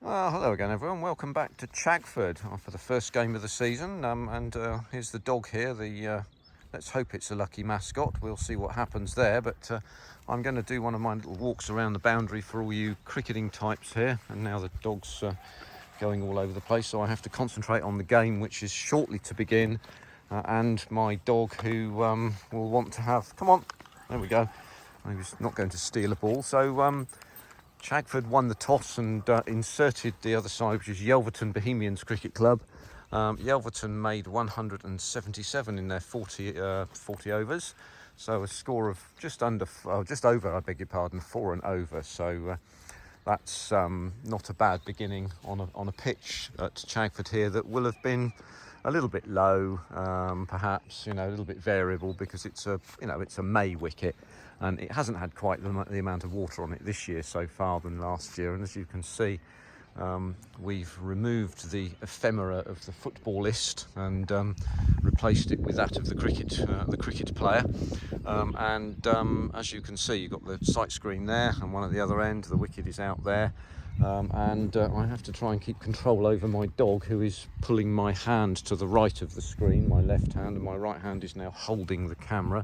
Well, hello again, everyone. Welcome back to Chagford for the first game of the season. Here's the dog here. Let's hope it's a lucky mascot. We'll see what happens there. But I'm going to do one of my little walks around the boundary for all you cricketing types here. And now the dog's going all over the place, so I have to concentrate on the game, which is shortly to begin. And my dog, who will want to have... Come on. There we go. He's not going to steal a ball. So... Chagford won the toss and inserted the other side, which is Yelverton Bohemians Cricket Club. Yelverton made 177 in their 40 overs, so a score of just over, I beg your pardon, 4 and over. So that's not a bad beginning on a pitch at Chagford here that will have been a little bit low, perhaps, a little bit variable because it's a May wicket. And it hasn't had quite the amount of water on it this year so far than last year. And as you can see, we've removed the ephemera of the footballist and replaced it with that of the cricket player. As you can see, you've got the sight screen there and one at the other end. The wicket is out there. I have to try and keep control over my dog, who is pulling my hand to the right of the screen, my left hand, and my right hand is now holding the camera.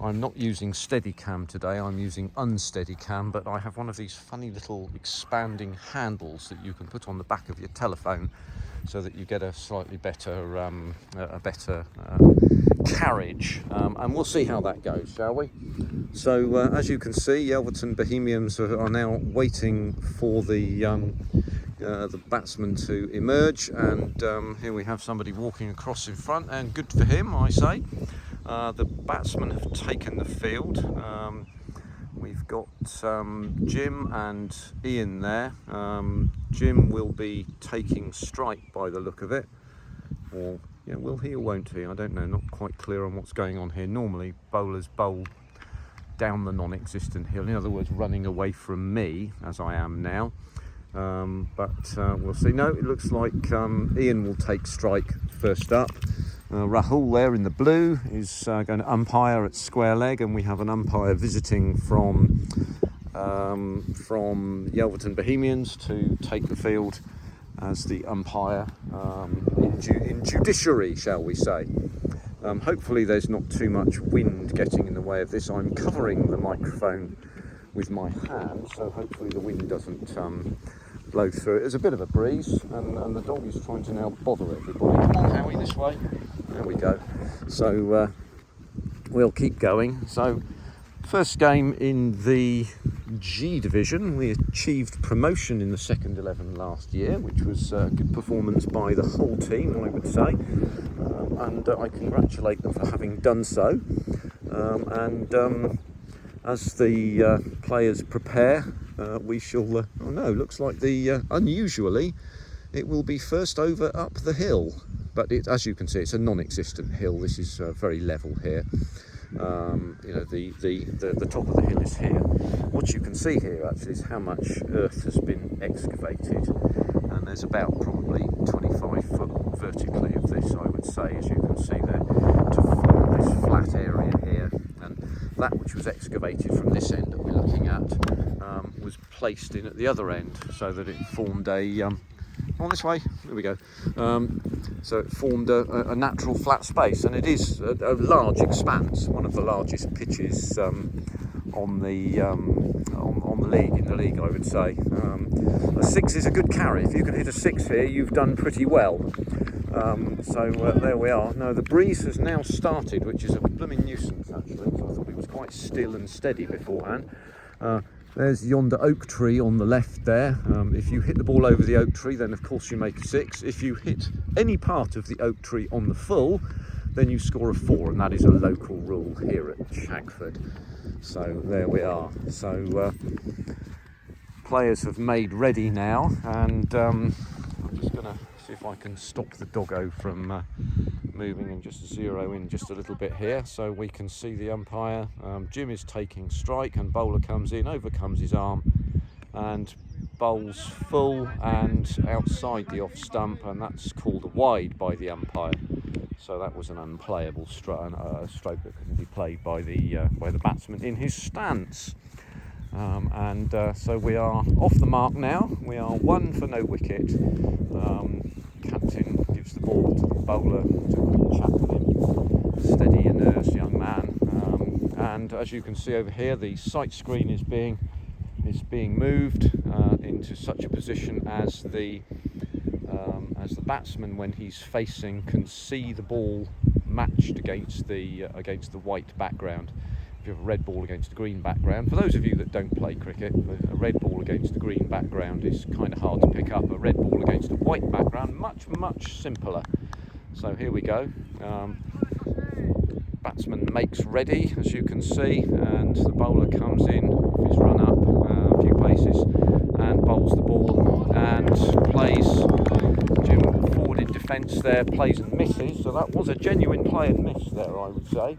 I'm not using Steadicam today, I'm using Unsteadicam, but I have one of these funny little expanding handles that you can put on the back of your telephone so that you get a slightly better carriage. And we'll see how that goes, shall we? So as you can see, Yelverton Bohemians are now waiting for the batsman to emerge, and here we have somebody walking across in front, and good for him, I say. The batsmen have taken the field. We've got Jim and Ian there. Jim will be taking strike by the look of it. Or, will he or won't he? I don't know, not quite clear on what's going on here. Normally, bowlers bowl down the non-existent hill, in other words, running away from me, as I am now. But we'll see. No, it looks like Ian will take strike first up. Rahul there in the blue is going to umpire at square leg, and we have an umpire visiting from Yelverton Bohemians to take the field as the umpire in judiciary, shall we say. Hopefully there's not too much wind getting in the way of this. I'm covering the microphone with my hand, so hopefully the wind doesn't blow through it. There's a bit of a breeze, and the dog is trying to now bother everybody. Come on, Howie, this way. There we go. So we'll keep going. So first game in the G division, we achieved promotion in the second 11 last year, which was a good performance by the whole team, I would say, and I congratulate them for having done so. As the players prepare, we shall, looks like unusually, it will be first over up the hill. But as you can see, it's a non-existent hill. This is very level here. The top of the hill is here. What you can see here actually is how much earth has been excavated. And there's about probably 25 foot vertically of this, I would say, as you can see there, to form this flat area here. And that which was excavated from this end that we're looking at was placed in at the other end, so that it formed on this way, there we go. So it formed a natural flat space, and it is a large expanse, one of the largest pitches on the league, I would say. A 6 is a good carry. If you can hit a 6 here, you've done pretty well. There we are. Now the breeze has now started, which is a blooming nuisance actually. So I thought it was quite still and steady beforehand. There's yonder oak tree on the left there. If you hit the ball over the oak tree, then of course you make a 6. If you hit any part of the oak tree on the full, then you score a 4, and that is a local rule here at Chagford. So there we are. So players have made ready now, and I'm just going to see if I can stop the doggo from moving and just zero in just a little bit here, so we can see the umpire. Jim is taking strike, and bowler comes in, overcomes his arm, and bowls full and outside the off stump, and that's called a wide by the umpire. So that was an unplayable stroke that couldn't be played by the batsman in his stance. So we are off the mark now. We are 1 for no wicket. Captain gives the ball to the bowler to have a quick chat with him. Steady your nerves, young man. And as you can see over here, the sight screen is being moved into such a position as the batsman, when he's facing, can see the ball matched against the white background. If you have a red ball against a green background, for those of you that don't play cricket, a red ball against a green background is kind of hard to pick up. A red ball against a white background, much simpler. So here we go. Batsman makes ready, as you can see, and the bowler comes in off his run up a few paces and bowls the ball and plays. Jim forward in defence there, plays and misses, so that was a genuine play and miss there, I would say.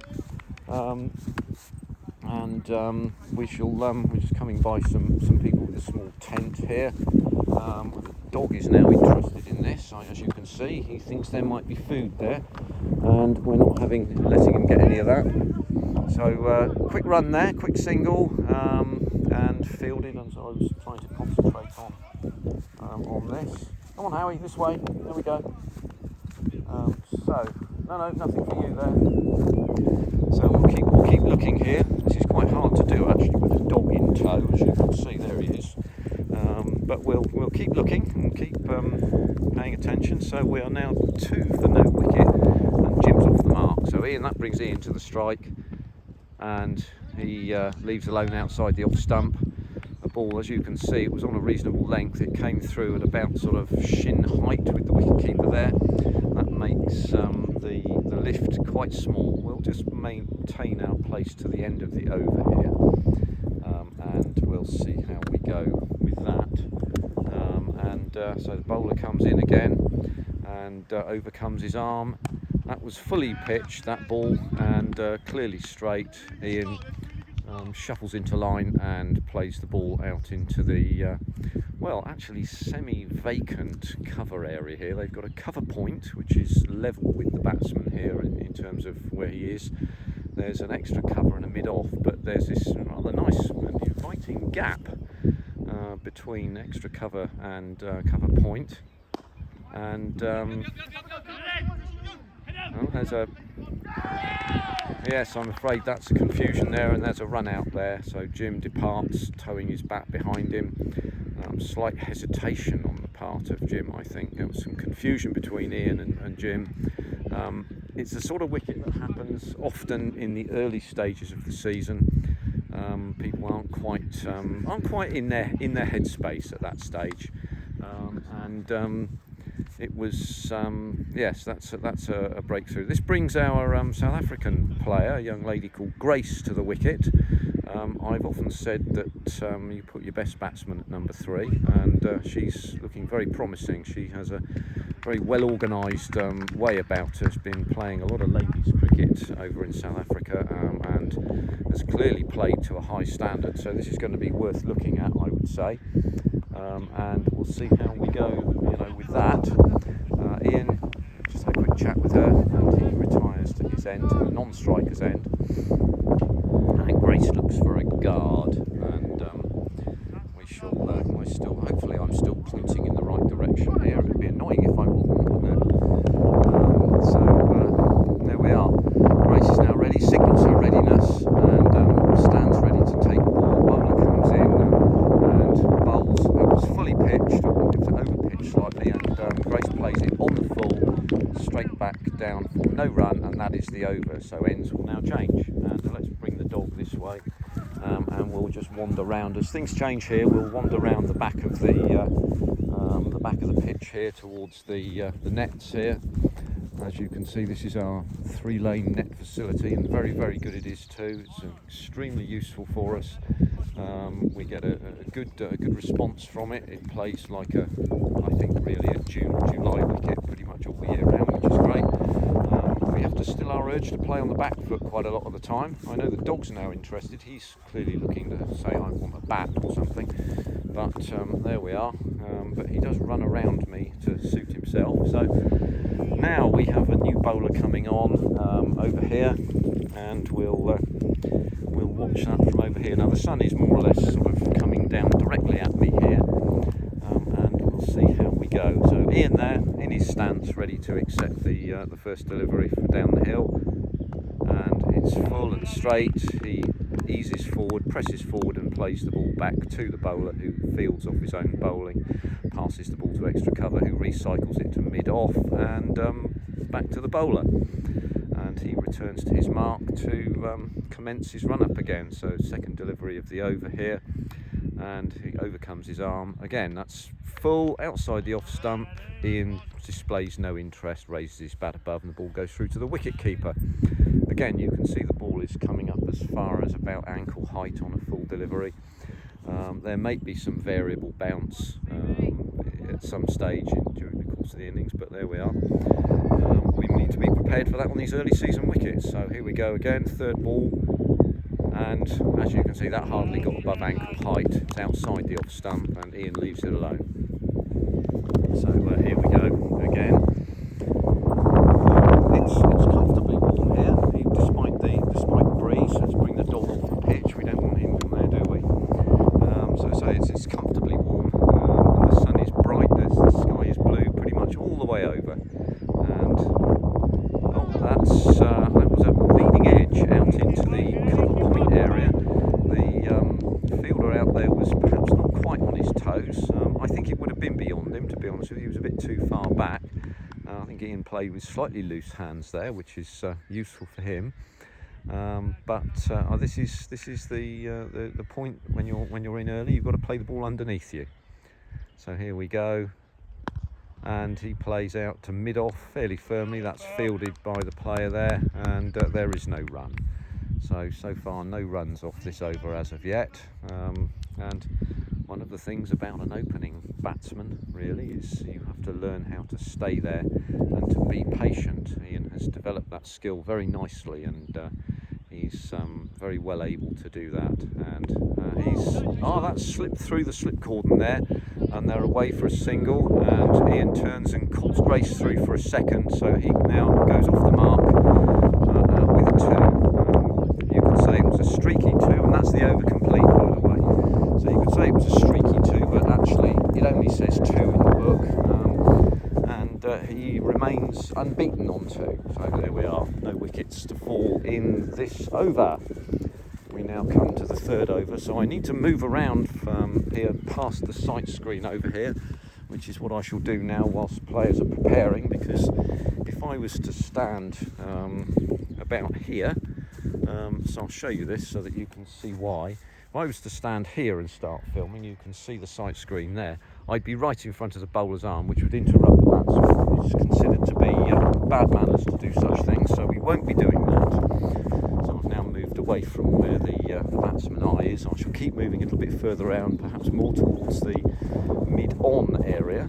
We're just coming by some people with a small tent here. The dog is now interested in this, as you can see. He thinks there might be food there, and we're not letting him get any of that. So quick run there, quick single, and fielded, and so I was trying to concentrate on this. Come on, Howie, this way. There we go. No, nothing for you there. So we'll keep looking here. This is quite hard to do actually with the dog in tow, as you can see. There he is. But we'll keep looking and keep paying attention. So we are now 2 for no wicket, and Jim's off the mark. So Ian, that brings Ian to the strike, and he leaves alone outside the off stump. The ball, as you can see, it was on a reasonable length. It came through at about sort of shin height with the wicketkeeper there. That makes the lift quite small. We'll just maintain our place to the end of the over here, and we'll see how we go with that. So the bowler comes in again, and over comes his arm. That was fully pitched, that ball, and clearly straight. Ian shuffles into line and plays the ball out into the actually semi-vacant cover area here. They've got a cover point which is level with the batsman here in terms of where he is. There's an extra cover and a mid-off, but there's this rather nice and inviting gap between extra cover and cover point. And there's a... Yes, I'm afraid that's a confusion there, and there's a run out there. So Jim departs, towing his bat behind him. Slight hesitation on the part of Jim, I think. There was some confusion between Ian and Jim. It's the sort of wicket that happens often in the early stages of the season. People aren't quite in their headspace at that stage, it was yes, that's a breakthrough. This brings our South African player, a young lady called Grace, to the wicket. I've often said that you put your best batsman at number 3, and she's looking very promising. She has a very well organised way about her. Has been playing a lot of ladies cricket over in South Africa, and has clearly played to a high standard. So this is going to be worth looking at, I would say. And we'll see how we go, with that. Ian just had a quick chat with her, and he retires to his end, to the non-striker's end. And Grace looks for a guard, and hopefully I'm still pointing in the right direction here. It would be annoying if I wasn't, wouldn't it? So there we are. Grace is now ready, signals her readiness, and stands ready to take the ball. Bowler comes in and bowls. It was fully pitched, it was over pitched slightly, and Grace plays it on the full, straight back down for no run, and that is the over. So ends will now change. And let's bring the dog this way, and we'll just wander round. As things change here, we'll wander round the back of the pitch here towards the nets here. As you can see, this is our 3-lane net facility, and very, very good it is too. It's extremely useful for us. We get a good response from it. It plays like I think really a July wicket pretty much all year round, which is great. We have to still our urge to play on the back foot quite a lot of the time. I know the dog's now interested. He's clearly looking to say, I want a bat or something. But there we are. But he does run around me to suit himself. So now we have a new bowler coming on over here. and we'll watch that from over here. Now the sun is more or less sort of coming down directly at me here, and we'll see how we go. So Ian there in his stance, ready to accept the first delivery from down the hill, and it's full and straight. He eases forward, presses forward, and plays the ball back to the bowler, who fields off his own bowling, passes the ball to extra cover, who recycles it to mid-off and back to the bowler. And he returns to his mark to commence his run-up again. So second delivery of the over here, and he overcomes his arm. Again, that's full outside the off stump. Ian displays no interest, raises his bat above, and the ball goes through to the wicket keeper. Again, you can see the ball is coming up as far as about ankle height on a full delivery. There may be some variable bounce at some stage during the course of the innings, but there we are. We need to be prepared for that on these early season wickets. So here we go again, third ball, and as you can see, that hardly got above ankle height. It's outside the off stump, and Ian leaves it alone. So here we go again. It's comfortably warm here, despite the breeze. Let's bring the dog off the pitch. We don't want him on there, do we? So it's comfortably warm. And the sun is bright. The sky is blue, pretty much all the way over. And that was a leading edge out into the cover point area. The fielder out there was perhaps not quite on his toes. I think it would have been beyond him, to be honest with you. He was a bit too far back. I think Ian played with slightly loose hands there, which is useful for him. But this is the point when you're in early. You've got to play the ball underneath you. So here we go, and he plays out to mid-off fairly firmly. That's fielded by the player there, and there is no run. So far, no runs off this over as of yet. And one of the things about an opening batsman really is you have to learn how to stay there and to be patient. Ian has developed that skill very nicely, and he's very well able to do that. And that's slipped through the slip cordon there, and they're away for a single, and Ian turns and calls Grace through for a second, so he now goes off the mark with a two. You could say it was a streaky two, and that's the over complete, by the way. So you could say it was a streaky two, but actually it only says two in the book, and he remains unbeaten on two. So there we are, no wickets to fall in this over. We now come to the third over, so I need to move around from here past the sight screen over here, which is what I shall do now whilst players are preparing, because if I was to stand about here, so I'll show you this so that you can see why. If I was to stand here and start filming, you can see the sight screen there. I'd be right in front of the bowler's arm, which would interrupt the batsman. It's considered to be bad manners to do such things, so we won't be doing that. So I've now moved away from where the batsman eye is. I shall keep moving a little bit further around, perhaps more towards the mid-on area.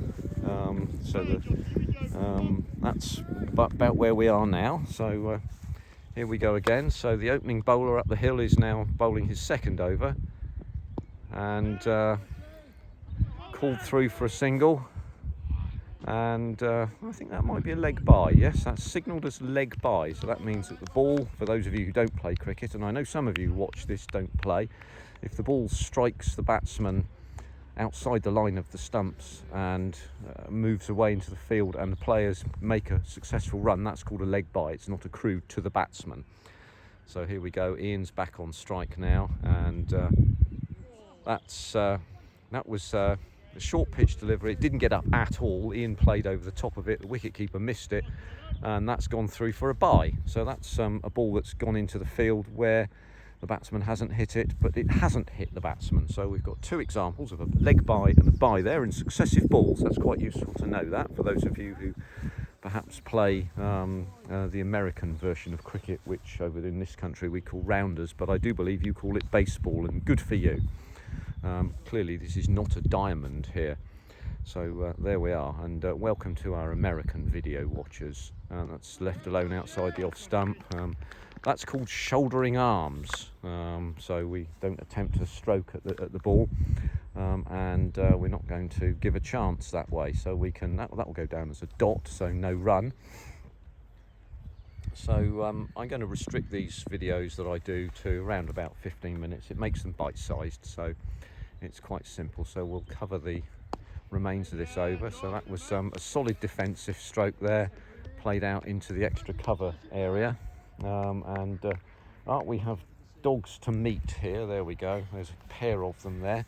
That's about where we are now. So here we go again. So the opening bowler up the hill is now bowling his second over, and called through for a single, and I think that might be a leg bye. Yes, that's signalled as leg bye, so that means that the ball, for those of you who don't play cricket, and I know some of you who watch this don't play, if the ball strikes the batsman outside the line of the stumps and moves away into the field and the players make a successful run, that's called a leg bye. It's not accrued to the batsman. So here we go, Ian's back on strike now, and that was a short pitch delivery. It didn't get up at all. Ian played over the top of it, the wicketkeeper missed it, and that's gone through for a bye. So that's a ball that's gone into the field where the batsman hasn't hit it, but it hasn't hit the batsman. So we've got two examples of a leg bye and a bye there in successive balls. That's quite useful to know that for those of you who perhaps play the American version of cricket, which over in this country we call rounders, but I do believe you call it baseball, and good for you. Clearly this is not a diamond here. So there we are, and welcome to our American video watchers. That's left alone outside the off stump. That's called shouldering arms, so we don't attempt to stroke at the ball, and we're not going to give a chance that way. So we can that will go down as a dot, so no run. So I'm going to restrict these videos that I do to around about 15 minutes. It makes them bite-sized, so it's quite simple. So we'll cover the remains of this over. So that was a solid defensive stroke there, played out into the extra cover area. We have dogs to meet here. There we go. There's a pair of them there.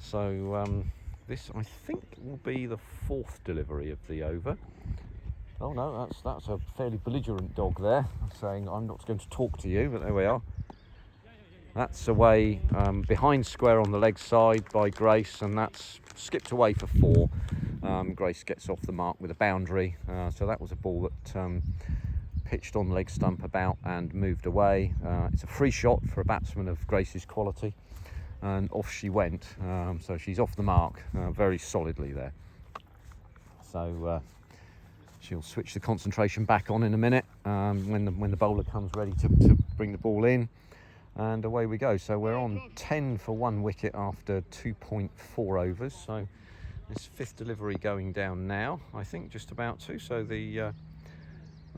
So this, I think, will be the 4th delivery of the over. Oh no, that's a fairly belligerent dog there, saying I'm not going to talk to you, but there we are. That's away behind square on the leg side by Grace, and that's skipped away for 4. Grace gets off the mark with a boundary, so that was a ball that pitched on leg stump about and moved away. It's a free shot for a batsman of Grace's quality, and off she went. So she's off the mark very solidly there. So she'll switch the concentration back on in a minute when the bowler comes ready to bring the ball in, and away we go. So we're on 10 for 1 wicket after 2.4 overs. So this 5th delivery going down now, I think just about to. So the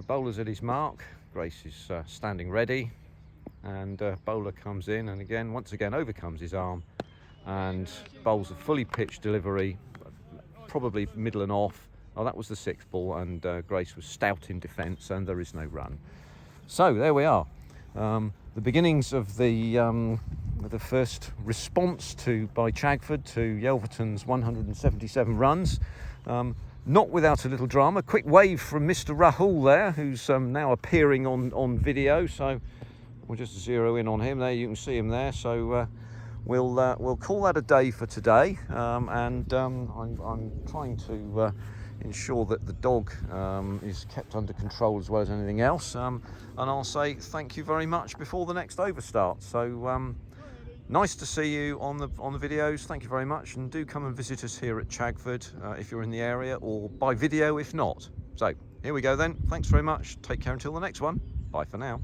bowler's at his mark. Grace is standing ready, and bowler comes in, and once again overcomes his arm and bowls a fully pitched delivery, probably middle and off. Oh, that was the 6th ball, and Grace was stout in defence, and there is no run. So there we are. The beginnings of the first response by Chagford to Yelverton's 177 runs. Not without a little drama. Quick wave from Mr. Rahul there, who's now appearing on video. So we'll just zero in on him there. You can see him there. So we'll call that a day for today. I'm trying to ensure that the dog is kept under control as well as anything else. And I'll say thank you very much before the next over starts. So nice to see you on the videos. Thank you very much, and do come and visit us here at Chagford if you're in the area, or by video if not. So here we go then. Thanks very much. Take care until the next one. Bye for now.